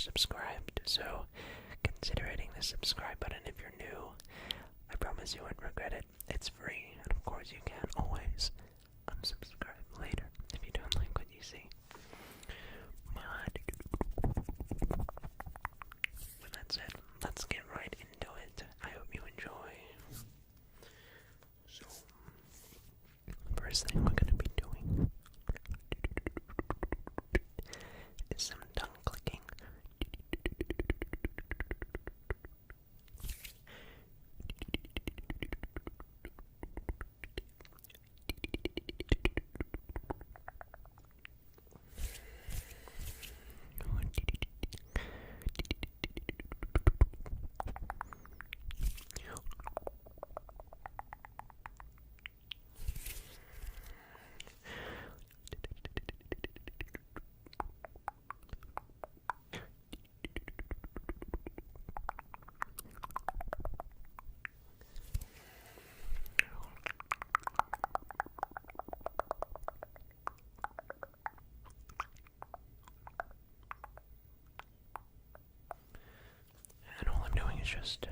subscribed, so consider hitting the subscribe button if you're new. I promise you won't regret it. It's free, and of course you can always unsubscribe later if you don't like what you see. But that's it. Let's get right into it. I hope you enjoy. So, first thing we're going to be doing is some tongue clicking. And all I'm doing is just